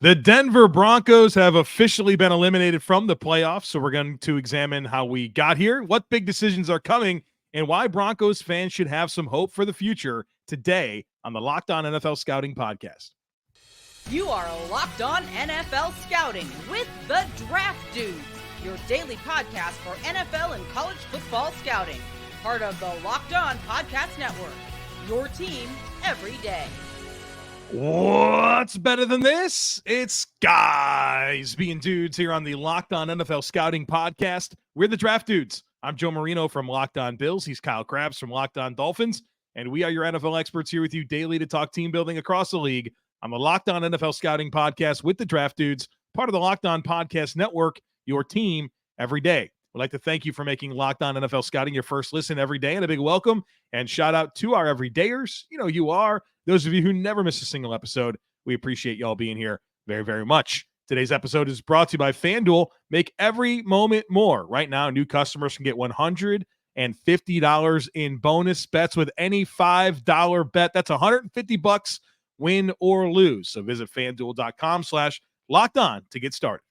The Denver Broncos have officially been eliminated from the playoffs, so we're going to examine how we got here, what big decisions are coming, and why Broncos fans should have some hope for the future today on the Locked On NFL Scouting Podcast. You are Locked On NFL Scouting with the Draft Dudes, your daily podcast for NFL and college football scouting. Part of the Locked On Podcast Network, your team every day. What's better than this? It's guys being dudes here on the Locked On NFL Scouting Podcast. We're the Draft Dudes. I'm Joe Marino from Locked On Bills. He's Kyle Crabbs from Locked On Dolphins. And we are your NFL experts here with you daily to talk team building across the league on the Locked On NFL Scouting Podcast with the Draft Dudes, part of the Locked On Podcast Network, your team every day. We'd like to thank you for making Locked On NFL Scouting your first listen every day, and a big welcome and shout out to our everydayers. You know you are. Those of you who never miss a single episode, we appreciate y'all being here very, very much. Today's episode is brought to you by FanDuel. Make every moment more. Right now, new customers can get $150 in bonus bets with any $5 bet. That's $150 win or lose. So visit FanDuel.com/lockedon to get started.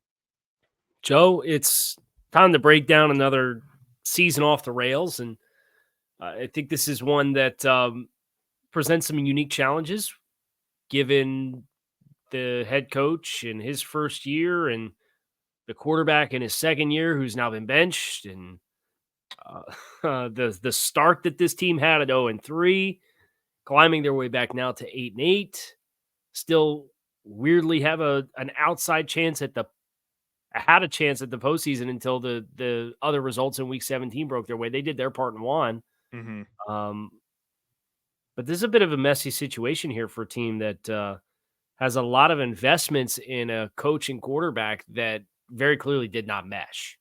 Joe, it's time to break down another season off the rails. And I think this is one that presents some unique challenges given the head coach in his first year and the quarterback in his second year who's now been benched, and the start that this team had at 0-3, climbing their way back now to 8-8, still weirdly have an outside chance at the postseason until the other results in week 17 broke their way. They did their part and won. Mm-hmm. But this is a bit of a messy situation here for a team that has a lot of investments in a coach and quarterback that very clearly did not mesh.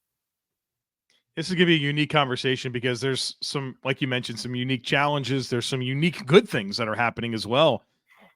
This is going to be a unique conversation because there's some, like you mentioned, some unique challenges. There's some unique good things that are happening as well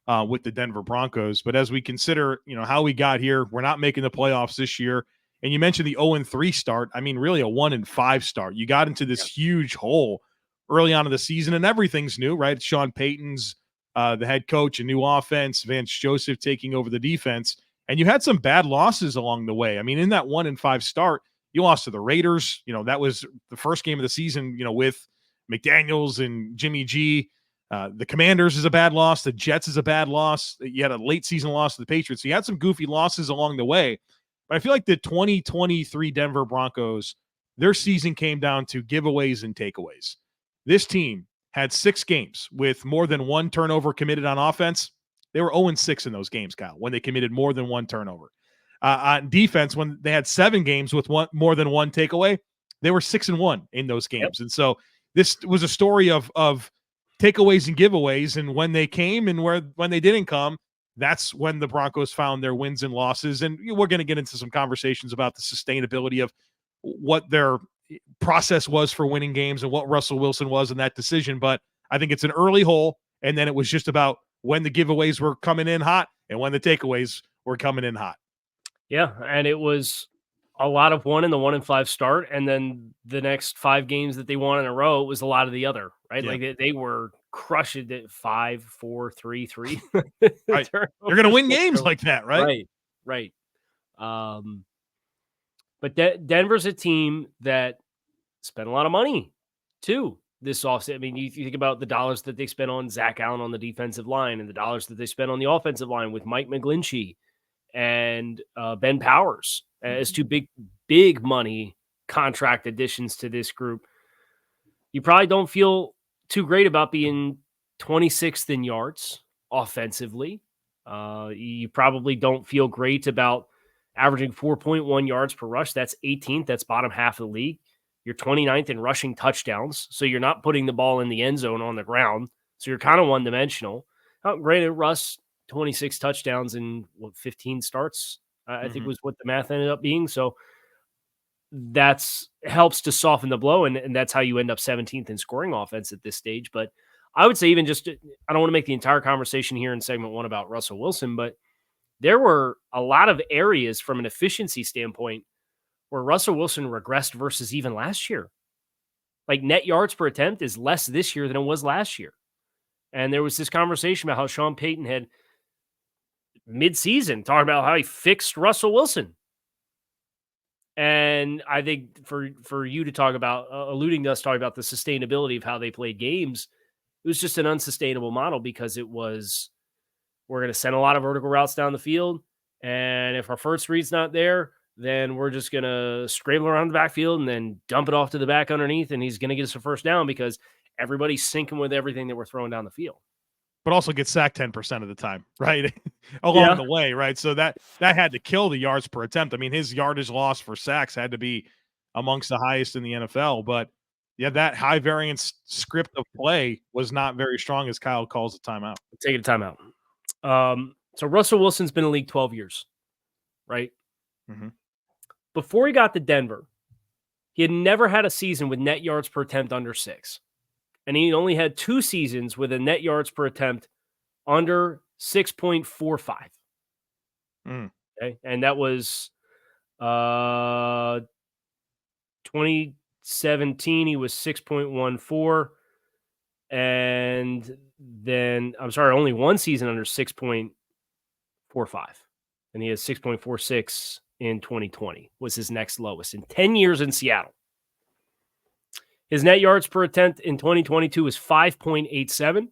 with the Denver Broncos. But as we consider, how we got here, we're not making the playoffs this year. And you mentioned the 0-3 start. I mean, really a 1-5 start. You got into this huge hole early on in the season, and everything's new, right? Sean Payton's the head coach, a new offense, Vance Joseph taking over the defense, and you had some bad losses along the way. I mean, in that 1-5 start, you lost to the Raiders. That was the first game of the season, with McDaniels and Jimmy G. The Commanders is a bad loss. The Jets is a bad loss. You had a late season loss to the Patriots. So you had some goofy losses along the way. But I feel like the 2023 Denver Broncos, their season came down to giveaways and takeaways. This team had 6 games with more than one turnover committed on offense. They were 0-6 in those games, Kyle, when they committed more than one turnover. On defense, when they had 7 games with more than one takeaway, they were 6-1 in those games. Yep. And so this was a story of takeaways and giveaways, and when they came and when they didn't come, that's when the Broncos found their wins and losses. And we're going to get into some conversations about the sustainability of what their process was for winning games and what Russell Wilson was in that decision. But I think it's an early hole, and then it was just about when the giveaways were coming in hot and when the takeaways were coming in hot. Yeah, and it was a lot of one in the 1-5 start, and then the next 5 games that they won in a row, it was a lot of the other, right? Yeah. Like they were crushing it 5, 4, 3, 3. Right. You're going to win games like that, right? Right. But Denver's a team that spent a lot of money too this offseason. I mean, you think about the dollars that they spent on Zach Allen on the defensive line and the dollars that they spent on the offensive line with Mike McGlinchey and Ben Powers as 2 big money contract additions to this group. You probably don't feel too great about being 26th in yards offensively. You probably don't feel great about averaging 4.1 yards per rush. That's 18th. That's bottom half of the league. You're 29th in rushing touchdowns. So you're not putting the ball in the end zone on the ground. So you're kind of one-dimensional. Granted, Russ, 26 touchdowns in 15 starts, I think was what the math ended up being. So that's helps to soften the blow. And that's how you end up 17th in scoring offense at this stage. But I would say I don't want to make the entire conversation here in segment 1 about Russell Wilson, but there were a lot of areas from an efficiency standpoint where Russell Wilson regressed versus even last year. Like net yards per attempt is less this year than it was last year. And there was this conversation about how Sean Payton had mid-season talking about how he fixed Russell Wilson. And I think for you to talk about, alluding to us talking about the sustainability of how they played games, it was just an unsustainable model because it was, we're going to send a lot of vertical routes down the field. And if our first read's not there, then we're just going to scramble around the backfield and then dump it off to the back underneath. And he's going to get us a first down because everybody's syncing with everything that we're throwing down the field. But also get sacked 10% of the time, right? Along the way, right? So that had to kill the yards per attempt. I mean, his yardage loss for sacks had to be amongst the highest in the NFL. But yeah, that high variance script of play was not very strong as Kyle calls a timeout. Take it a timeout. So Russell Wilson's been in the league 12 years, right? Mm-hmm. Before he got to Denver, he had never had a season with net yards per attempt under 6. And he only had 2 seasons with a net yards per attempt under 6.45. Okay. And that was 2017, he was 6.14. And then, only 1 season under 6.45. And he has 6.46 in 2020, was his next lowest in 10 years in Seattle. His net yards per attempt in 2022 was 5.87,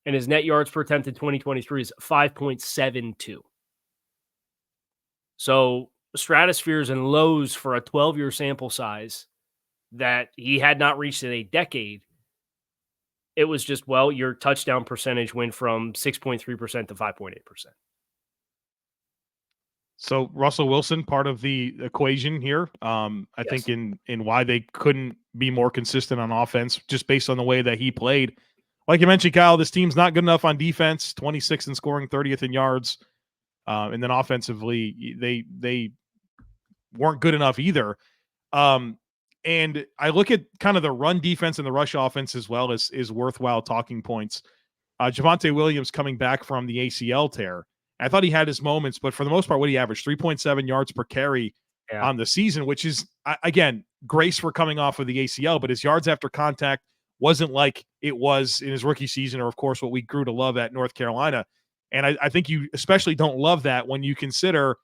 and his net yards per attempt in 2023 is 5.72. So stratospheres and lows for a 12-year sample size that he had not reached in a decade. It was just, your touchdown percentage went from 6.3% to 5.8%. So Russell Wilson, part of the equation here, I think in why they couldn't be more consistent on offense, just based on the way that he played. Like you mentioned, Kyle, this team's not good enough on defense, 26th in scoring, 30th in yards. And then offensively, they weren't good enough either. And I look at kind of the run defense and the rush offense as well as is worthwhile talking points. Javonte Williams coming back from the ACL tear. I thought he had his moments, but for the most part, what he averaged 3.7 yards per carry on the season, which is, again, grace for coming off of the ACL, but his yards after contact wasn't like it was in his rookie season, or of course, what we grew to love at North Carolina. And I think you especially don't love that when you consider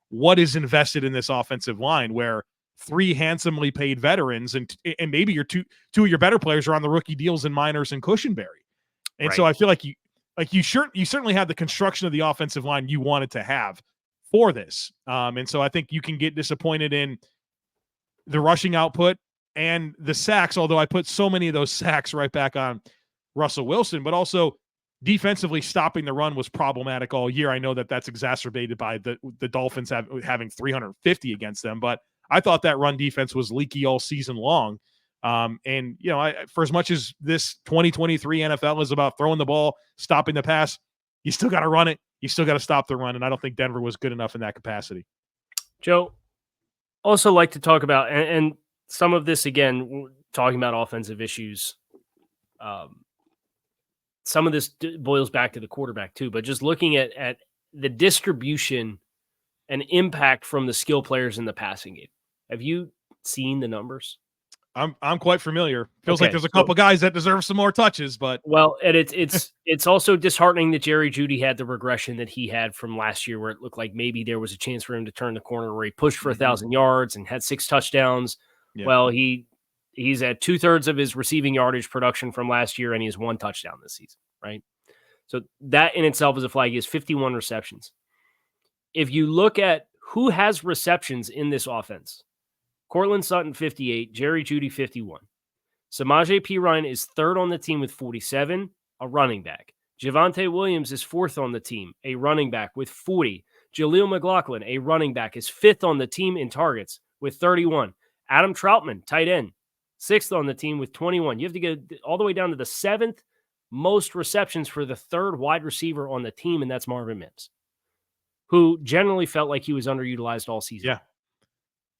what is invested in this offensive line, where 3 handsomely paid veterans and maybe your two of your better players are on the rookie deals in Meinerz and Cushenberry. And so I feel like you certainly have the construction of the offensive line you wanted to have for this. And so I think you can get disappointed in the rushing output and the sacks, although I put so many of those sacks right back on Russell Wilson, but also defensively stopping the run was problematic all year. I know that that's exacerbated by the Dolphins having 350 against them, but I thought that run defense was leaky all season long. And, for as much as this 2023 NFL is about throwing the ball, stopping the pass, you still got to run it. You still got to stop the run. And I don't think Denver was good enough in that capacity. Joe, also like to talk about, and some of this, again, talking about offensive issues. Some of this boils back to the quarterback too, but just looking at the distribution and impact from the skill players in the passing game. Have you seen the numbers? I'm quite familiar. Feels like there's a couple guys that deserve some more touches, but and it's also disheartening that Jerry Jeudy had the regression that he had from last year, where it looked like maybe there was a chance for him to turn the corner, where he pushed for 1,000 yards and had 6 touchdowns. Yeah. Well, he's at 2/3 of his receiving yardage production from last year, and he has 1 touchdown this season, right? So that in itself is a flag. He has 51 receptions. If you look at who has receptions in this offense, Cortland Sutton, 58, Jerry Jeudy, 51. Samaje Perine is 3rd on the team with 47, a running back. Javonte Williams is 4th on the team, a running back with 40. Jaleel McLaughlin, a running back, is 5th on the team in targets with 31. Adam Troutman, tight end, 6th on the team with 21. You have to get all the way down to the 7th most receptions for the 3rd wide receiver on the team, and that's Marvin Mims, who generally felt like he was underutilized all season.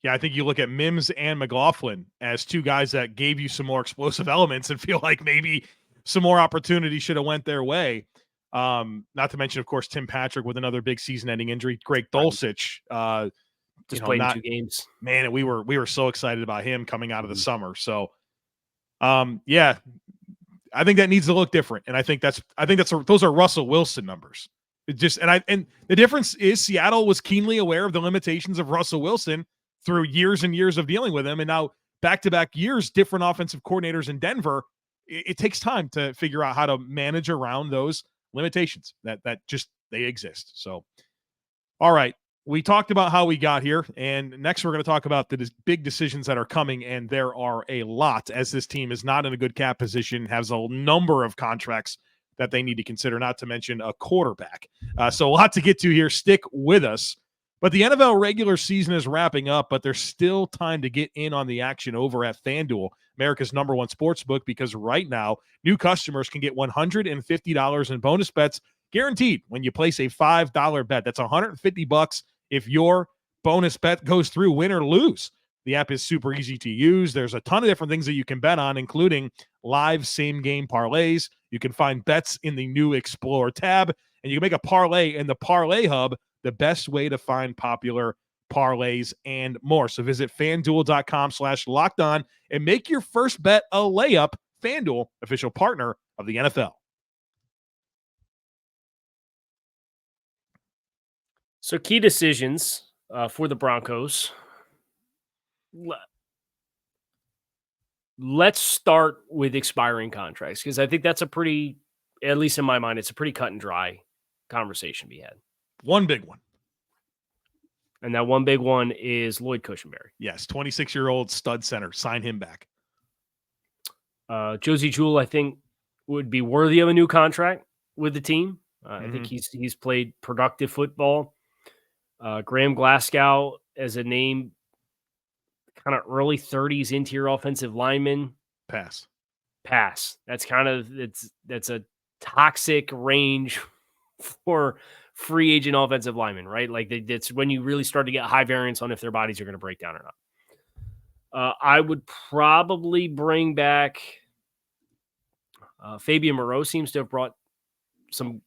Yeah, I think you look at Mims and McLaughlin as 2 guys that gave you some more explosive elements and feel like maybe some more opportunity should have went their way. Not to mention, of course, Tim Patrick with another big season-ending injury. Greg Dulcich just played 2 games. Man, we were so excited about him coming out of the summer. So, I think that needs to look different, and I think those are Russell Wilson numbers. And the difference is Seattle was keenly aware of the limitations of Russell Wilson through years and years of dealing with him. And now back-to-back years, different offensive coordinators in Denver, it takes time to figure out how to manage around those limitations that just they exist. So, all right. We talked about how we got here, and next we're going to talk about the big decisions that are coming, and there are a lot, as this team is not in a good cap position, has a number of contracts that they need to consider, not to mention a quarterback. So a lot to get to here. Stick with us. But the NFL regular season is wrapping up, but there's still time to get in on the action over at FanDuel, America's number one sportsbook, because right now, new customers can get $150 in bonus bets guaranteed when you place a $5 bet. That's $150 if your bonus bet goes through, win or lose. The app is super easy to use. There's a ton of different things that you can bet on, including live same-game parlays. You can find bets in the new Explore tab, and you can make a parlay in the Parlay Hub, the best way to find popular parlays and more. So visit FanDuel.com/lockedon and make your first bet a layup. FanDuel, official partner of the NFL. So key decisions for the Broncos. Let's start with expiring contracts, because I think that's a pretty, at least in my mind, it's a pretty cut and dry conversation to be had. One big one. And that one big one is Lloyd Cushenberry. Yes, 26-year-old stud center. Sign him back. Josie Jewell, I think, would be worthy of a new contract with the team. I think he's played productive football. Graham Glasgow as a name, kind of early 30s interior offensive lineman. Pass. That's kind of that's a toxic range for free agent offensive linemen, right? Like it's when you really start to get high variance on if their bodies are going to break down or not. I would probably bring back Fabian Moreau. Seems to have brought some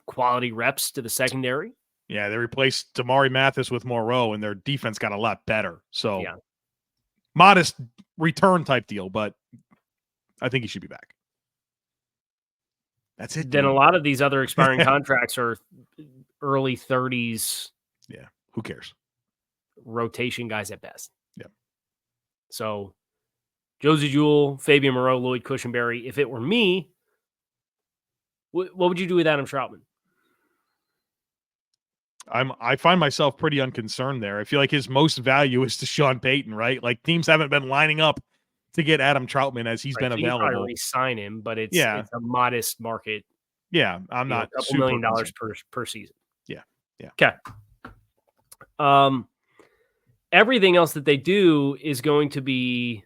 quality reps to the secondary. Yeah, they replaced Damari Mathis with Moreau, and their defense got a lot better. So, yeah. Modest return type deal, but I think he should be back. That's it. Then a lot of these other expiring contracts are early 30s. Yeah, who cares? Rotation guys at best. Yeah. So, Josie Jewell, Fabian Moreau, Lloyd Cushenberry. If it were me, what would you do with Adam Troutman? I find myself pretty unconcerned there. I feel like his most value is to Sean Payton, right? Like teams haven't been lining up to get Adam Troutman as he's been available. You probably sign him, but it's a modest market. Yeah, I'm not a couple $1 million per season. Yeah. Okay. Everything else that they do is going to be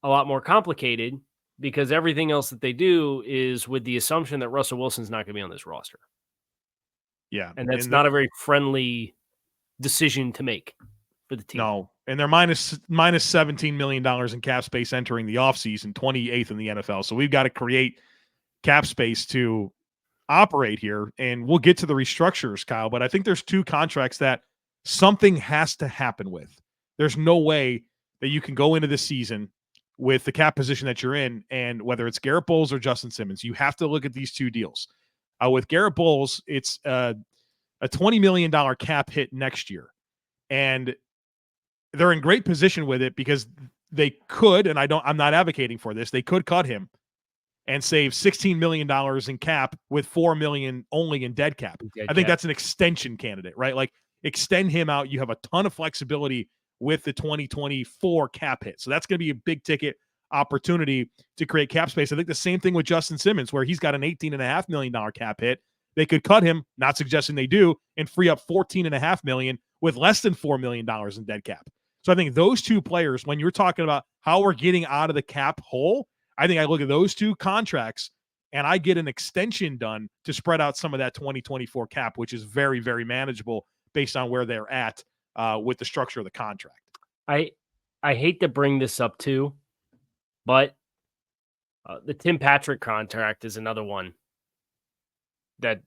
a lot more complicated, because everything else that they do is with the assumption that Russell Wilson's not going to be on this roster. Yeah. And that's not a very friendly decision to make for the team. No. And they're minus $17 million in cap space entering the offseason, 28th in the NFL. So we've got to create cap space to operate here. And we'll get to the restructures, Kyle, but I think there's two contracts that something has to happen with. There's no way that you can go into this season with the cap position that you're in, and whether it's Garrett Bolles or Justin Simmons, you have to look at these two deals. With Garrett Bolles, it's a $20 million cap hit next year. And they're in great position with it because they could, and I'm not advocating for this, they could cut him and save $16 million in cap with $4 million only in dead cap. I think that's an extension candidate, right? Like extend him out. You have a ton of flexibility with the 2024 cap hit. So that's going to be a big ticket opportunity to create cap space. I think the same thing with Justin Simmons, where he's got an $18.5 million cap hit. They could cut him, not suggesting they do, and free up $14.5 million with less than $4 million in dead cap. So I think those two players, when you're talking about how we're getting out of the cap hole, I think I look at those two contracts and I get an extension done to spread out some of that 2024 cap, which is very, very manageable based on where they're at with the structure of the contract. I hate to bring this up too, but the Tim Patrick contract is another one that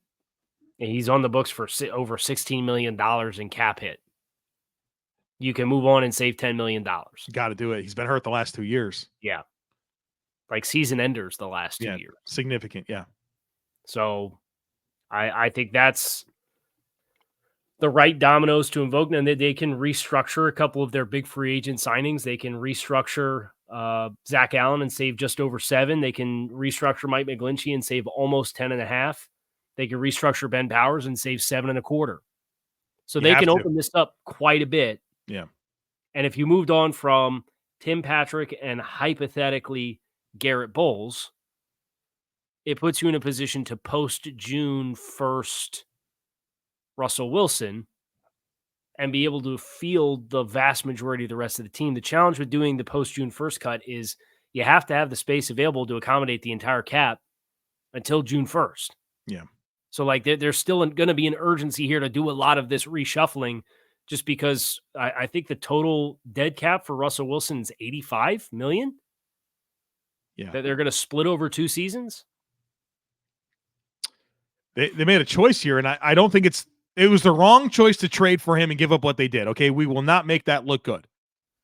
he's on the books for over $16 million in cap hit. You can move on and save $10 million. Got to do it. He's been hurt the last 2 years. Yeah. Like season enders the last 2 years. Significant, yeah. So I think that's the right dominoes to invoke, and they can restructure a couple of their big free agent signings. They can restructure Zach Allen and save just over 7. They can restructure Mike McGlinchey and save almost 10.5. They can restructure Ben Powers and save 7.25. So they can open this up quite a bit. Yeah. And if you moved on from Tim Patrick and hypothetically Garrett Bolles, it puts you in a position to post June 1st Russell Wilson and be able to field the vast majority of the rest of the team. The challenge with doing the post June 1st cut is you have to have the space available to accommodate the entire cap until June 1st. Yeah. So like there's still going to be an urgency here to do a lot of this reshuffling, just because I think the total dead cap for Russell Wilson is $85 million. Yeah. That they're going to split over 2 seasons. They made a choice here, and I don't think it was the wrong choice to trade for him and give up what they did. Okay, we will not make that look good.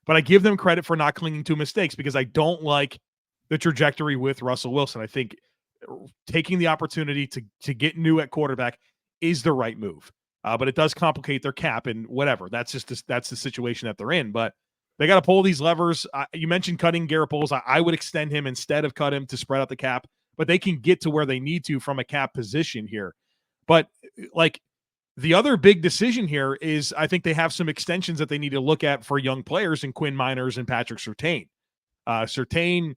But I give them credit for not clinging to mistakes, because I don't like the trajectory with Russell Wilson. I think taking the opportunity to get new at quarterback is the right move. But it does complicate their cap and whatever. That's the situation that they're in. But they got to pull these levers. You mentioned cutting Garrett Bolles. I would extend him instead of cut him to spread out the cap. But they can get to where they need to from a cap position here. But like the other big decision here is I think they have some extensions that they need to look at for young players in Quinn Meinerz and Patrick Surtain. Surtain,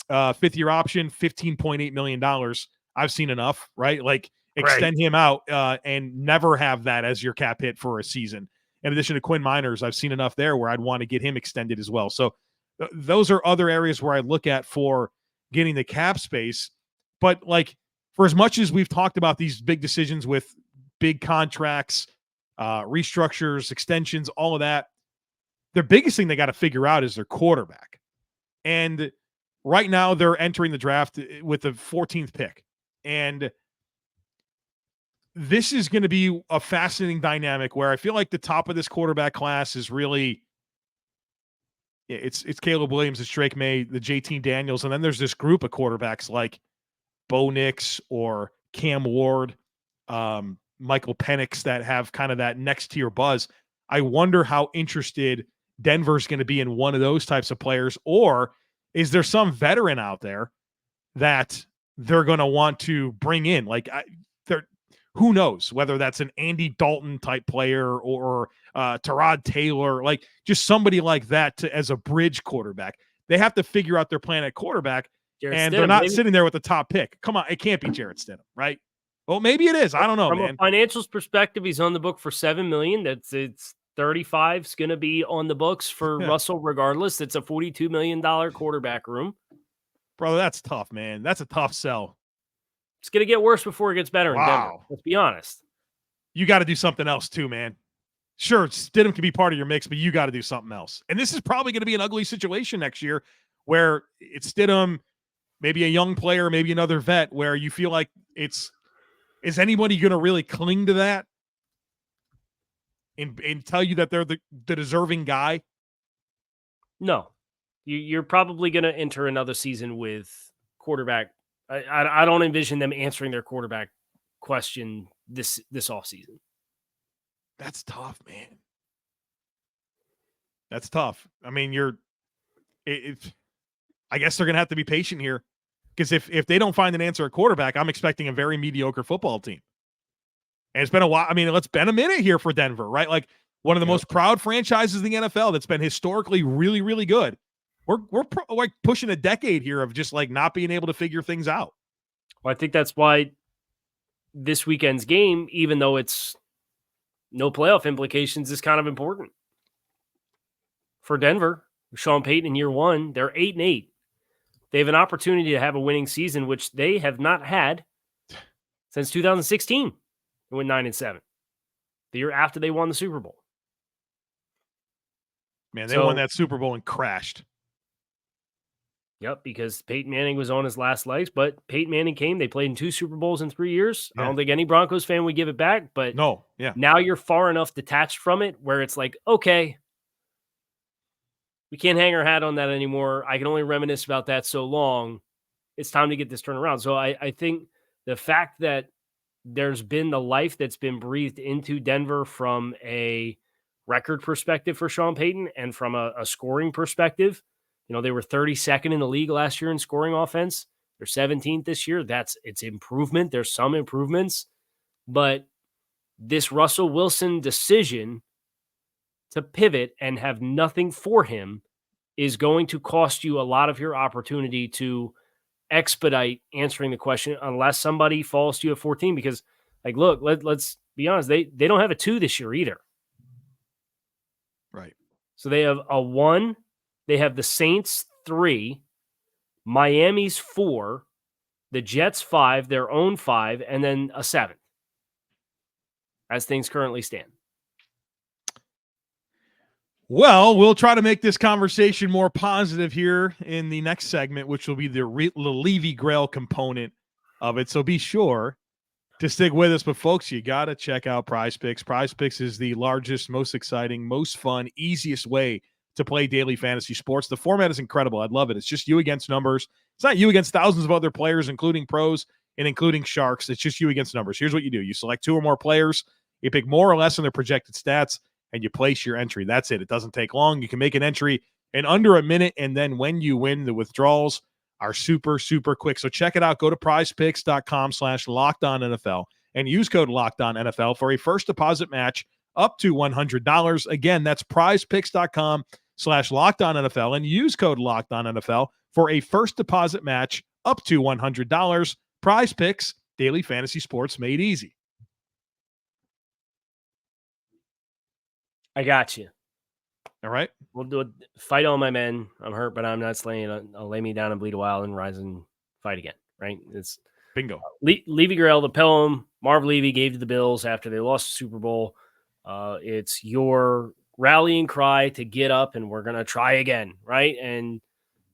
5th-year option, $15.8 million. I've seen enough, right? Like extend him out and never have that as your cap hit for a season. In addition to Quinn Meinerz, I've seen enough there where I'd want to get him extended as well. So those are other areas where I look at for getting the cap space. But like, for as much as we've talked about these big decisions with big contracts, restructures, extensions, all of that, their biggest thing they got to figure out is their quarterback. And right now they're entering the draft with the 14th pick. And this is going to be a fascinating dynamic where I feel like the top of this quarterback class is really, it's Caleb Williams, it's Drake May, the JT Daniels. And then there's this group of quarterbacks like Bo Nix or Cam Ward, Michael Penix, that have kind of that next tier buzz. I wonder how interested Denver's going to be in one of those types of players, or is there some veteran out there that they're going to want to bring in? Like, who knows whether that's an Andy Dalton type player or Tyrod Taylor, like just somebody like that as a bridge quarterback. They have to figure out their plan at quarterback. And they're not sitting there with the top pick. Come on, it can't be Jarrett Stidham, right? Well, maybe it is. I don't know, From man. a financials perspective, he's on the book for $7 million. It's 35's going to be on the books for Russell regardless. It's a $42 million quarterback room. Brother, that's tough, man. That's a tough sell. It's going to get worse before it gets better in Denver. Let's be honest. You got to do something else too, man. Sure, Stidham can be part of your mix, but you got to do something else. And this is probably going to be an ugly situation next year where it's Stidham, maybe a young player, maybe another vet, where you feel like is anybody going to really cling to that and tell you that they're the deserving guy? No. You're probably going to enter another season with quarterback. I don't envision them answering their quarterback question this offseason. That's tough, man. That's tough. I mean, I guess they're going to have to be patient here, because if they don't find an answer at quarterback, I'm expecting a very mediocre football team. And it's been a while. I mean, it's been a minute here for Denver, right? Like one of the most proud franchises in the NFL that's been historically really, really good. We're like pushing a decade here of just like not being able to figure things out. Well, I think that's why this weekend's game, even though it's no playoff implications, is kind of important. For Denver, Sean Payton in year 1, they're 8-8. They have an opportunity to have a winning season, which they have not had since 2016. They went 9-7, the year after they won the Super Bowl. Man, they won that Super Bowl and crashed. Yep, because Peyton Manning was on his last legs, but Peyton Manning came. They played in 2 Super Bowls in 3 years. Yeah. I don't think any Broncos fan would give it back, but now you're far enough detached from it where it's like, okay, we can't hang our hat on that anymore. I can only reminisce about that so long. It's time to get this turned around. So I think the fact that there's been the life that's been breathed into Denver from a record perspective for Sean Payton and from a scoring perspective. They were 32nd in the league last year in scoring offense. They're 17th this year. It's improvement. There's some improvements, but this Russell Wilson decision to pivot and have nothing for him is going to cost you a lot of your opportunity to expedite answering the question unless somebody falls to you at 14. Because, look, let's be honest, they don't have a 2 this year either. Right. So they have a 1. They have the Saints 3, Miami's 4, the Jets 5, their own 5, and then a 7th as things currently stand. Well, we'll try to make this conversation more positive here in the next segment, which will be the Levy Grail component of it. So be sure to stick with us. But, folks, you got to check out PrizePicks. PrizePicks is the largest, most exciting, most fun, easiest way to play daily fantasy sports. The format is incredible. I love it. It's just you against numbers. It's not you against thousands of other players, including pros and including sharks. It's just you against numbers. Here's what you do. You select 2 or more players. You pick more or less on their projected stats, and you place your entry. That's it. It doesn't take long. You can make an entry in under a minute, and then when you win, the withdrawals are super, super quick. So check it out. Go to prizepicks.com/LockedOnNFL and use code LockedOnNFL for a first deposit match up to $100. Again, that's prizepicks.com/LockedOnNFL and use code LockedOnNFL for a first deposit match up to $100. PrizePicks, daily fantasy sports made easy. I got you. All right. We'll do it. Fight all my men. I'm hurt, but I'm not slaying. I'll lay me down and bleed a while and rise and fight again. Right? It's bingo. Levy Grail, the poem Marv Levy gave to the Bills after they lost the Super Bowl. It's your rallying cry to get up and we're going to try again. Right? And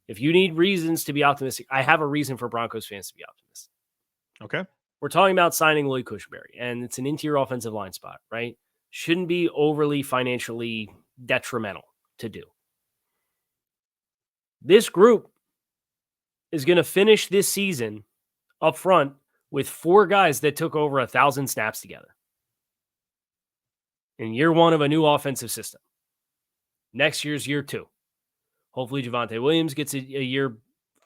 if you need reasons to be optimistic, I have a reason for Broncos fans to be optimistic. Okay. We're talking about signing Lloyd Cushenberry, and it's an interior offensive line spot, right? Shouldn't be overly financially detrimental to do. This group is going to finish this season up front with 4 guys that took over 1,000 snaps together in year 1 of a new offensive system. Next year's year 2. Hopefully Javonte Williams gets a year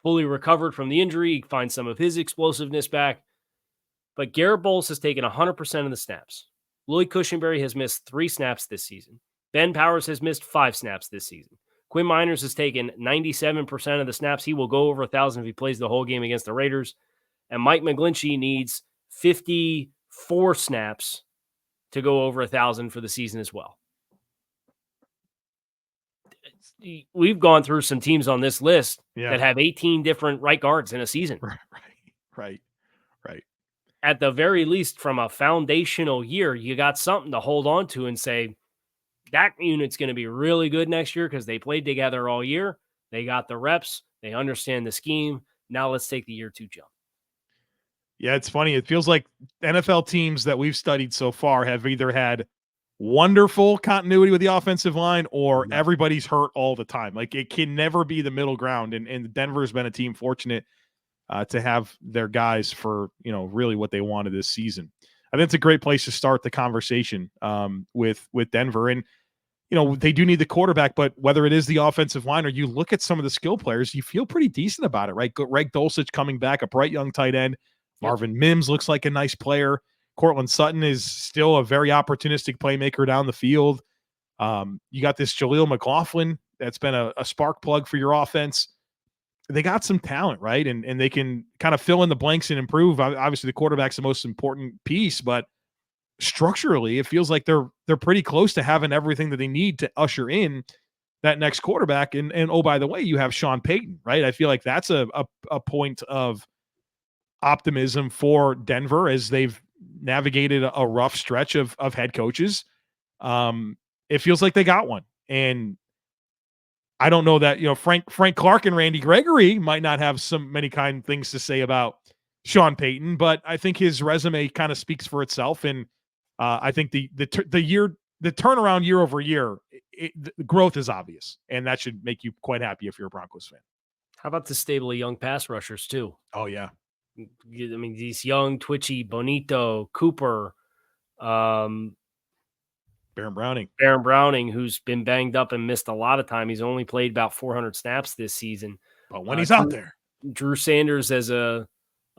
fully recovered from the injury, finds some of his explosiveness back. But Garrett Bolles has taken 100% of the snaps. Lloyd Cushenberry has missed 3 snaps this season. Ben Powers has missed 5 snaps this season. Quinn Meinerz has taken 97% of the snaps. He will go over 1,000 if he plays the whole game against the Raiders. And Mike McGlinchey needs 54 snaps to go over 1,000 for the season as well. We've gone through some teams on this list that have 18 different right guards in a season. Right. At the very least, from a foundational year, you got something to hold on to and say, that unit's going to be really good next year because they played together all year. They got the reps. They understand the scheme. Now let's take the year 2 jump. Yeah, it's funny. It feels like NFL teams that we've studied so far have either had wonderful continuity with the offensive line or everybody's hurt all the time. Like, it can never be the middle ground. And Denver's been a team fortunate to have their guys for, really what they wanted this season. I think it's a great place to start the conversation with Denver. And, they do need the quarterback, but whether it is the offensive line or you look at some of the skill players, you feel pretty decent about it, right? Greg Dulcich coming back, a bright young tight end. Marvin Mims looks like a nice player. Cortland Sutton is still a very opportunistic playmaker down the field. You got this Jaleel McLaughlin that's been a spark plug for your offense. They got some talent, right? And they can kind of fill in the blanks and improve. Obviously, the quarterback's the most important piece, but structurally, it feels like they're pretty close to having everything that they need to usher in that next quarterback. And oh, by the way, you have Sean Payton, right? I feel like that's a point of optimism for Denver as they've navigated a rough stretch of head coaches. It feels like they got one. And I don't know that, Frank Clark and Randy Gregory might not have many kind things to say about Sean Payton, but I think his resume kind of speaks for itself. And I think the turnaround year over year, the growth is obvious, and that should make you quite happy if you're a Broncos fan. How about the stable of young pass rushers too? Oh yeah. I mean, these young, twitchy Bonitto, Cooper, Baron Browning, who's been banged up and missed a lot of time. He's only played about 400 snaps this season. but when he's out there, Drew Sanders as a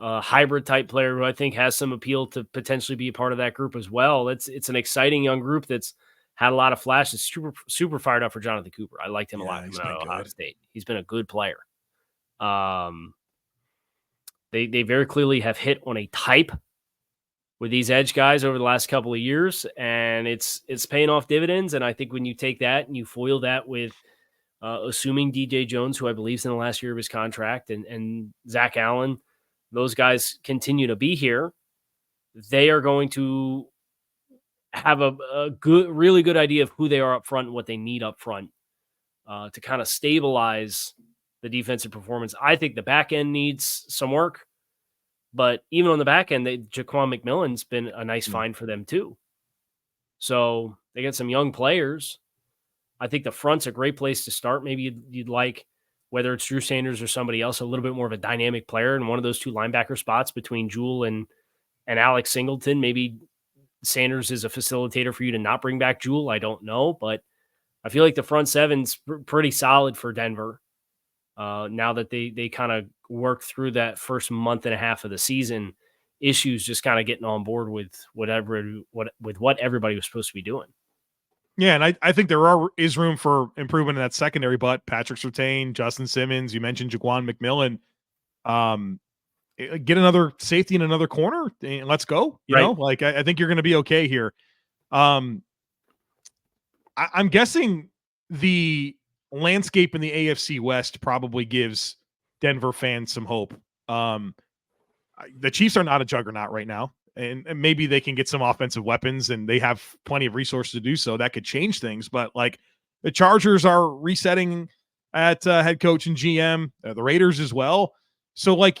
hybrid type player who I think has some appeal to potentially be a part of that group as well. It's an exciting young group that's had a lot of flashes. Super fired up for Jonathan Cooper. I liked him a lot coming out of Ohio State. He's been a good player. They very clearly have hit on a type with these edge guys over the last couple of years, and it's paying off dividends. And I think when you take that and you foil that with assuming DJ Jones, who I believe is in the last year of his contract, and Zach Allen, those guys continue to be here, they are going to have a really good idea of who they are up front and what they need up front to kind of stabilize the defensive performance. I think the back end needs some work, but even on the back end, Jaquan McMillan's been a nice find for them too. So they got some young players. I think the front's a great place to start. Maybe you'd like, whether it's Drew Sanders or somebody else, a little bit more of a dynamic player in one of those two linebacker spots between Jewell and Alex Singleton. Maybe Sanders is a facilitator for you to not bring back Jewell. I don't know, but I feel like the front seven's pretty solid for Denver. Now that they kind of worked through that first month and a half of the season, issues just kind of getting on board with what everybody was supposed to be doing. Yeah, and I think there is room for improvement in that secondary, but Patrick Surtain, Justin Simmons, you mentioned Jaquan McMillan, get another safety in another corner and let's go. You know, like I think you're going to be okay here. I'm guessing the landscape in the AFC West probably gives Denver fans some hope. The Chiefs are not a juggernaut right now. And maybe they can get some offensive weapons and they have plenty of resources to do so. That could change things. But like the Chargers are resetting at head coach and GM, the Raiders as well. So like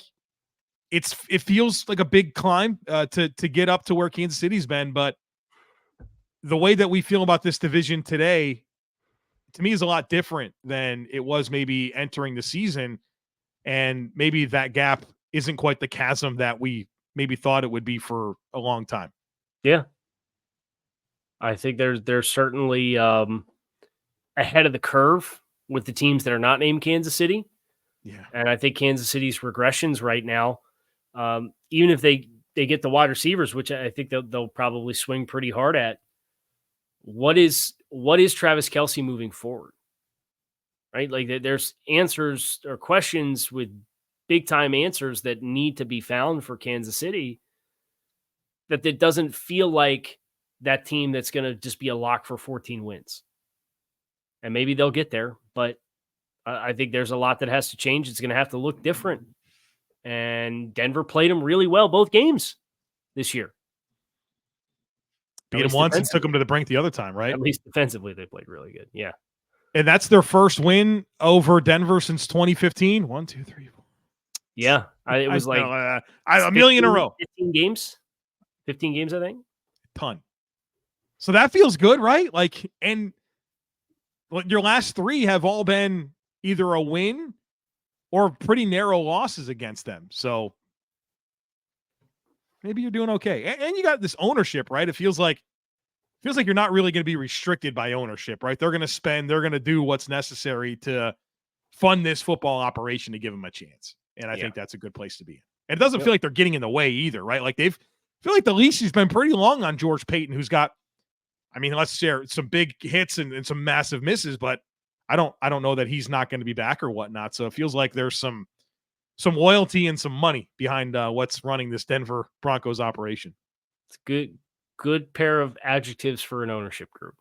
it feels like a big climb to get up to where Kansas City's been. But the way that we feel about this division today, to me, is a lot different than it was maybe entering the season. And maybe that gap isn't quite the chasm that we maybe thought it would be for a long time. Yeah. I think they're certainly ahead of the curve with the teams that are not named Kansas City. Yeah. And I think Kansas City's regressions right now, even if they get the wide receivers, which I think they'll probably swing pretty hard at, what is Travis Kelce moving forward? Right? Like there's answers or questions with big time answers that need to be found for Kansas City, that it doesn't feel like that team that's going to just be a lock for 14 wins. And maybe they'll get there, but I think there's a lot that has to change. It's going to have to look different. And Denver played them really well both games this year. Beat them once and took them to the brink the other time, right? At least defensively, they played really good. Yeah. And that's their first win over Denver since 2015. 1, 2, 3, 4. Yeah, it was like a million in a row. 15 games, I think. Ton. So that feels good, right? Like, and your last three have all been either a win or pretty narrow losses against them. So maybe you're doing okay. And you got this ownership, right? It feels like you're not really going to be restricted by ownership, right? They're going to spend, they're going to do what's necessary to fund this football operation to give them a chance. And I think that's a good place to be in. And it doesn't feel like they're getting in the way either, right? Like feel like the leash has been pretty long on George Payton, who's got, I mean, let's share some big hits and some massive misses, but I don't know that he's not going to be back or whatnot. So it feels like there's some loyalty and some money behind what's running this Denver Broncos operation. It's good pair of adjectives for an ownership group,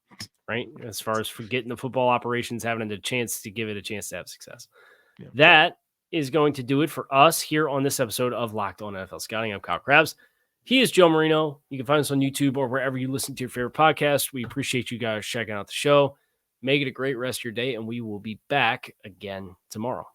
right? As far as for getting the football operations, having a chance to give it a chance to have success. Yeah. That is going to do it for us here on this episode of Locked On NFL Scouting. I'm Kyle Crabbs. He is Joe Marino. You can find us on YouTube or wherever you listen to your favorite podcast. We appreciate you guys checking out the show. Make it a great rest of your day, and we will be back again tomorrow.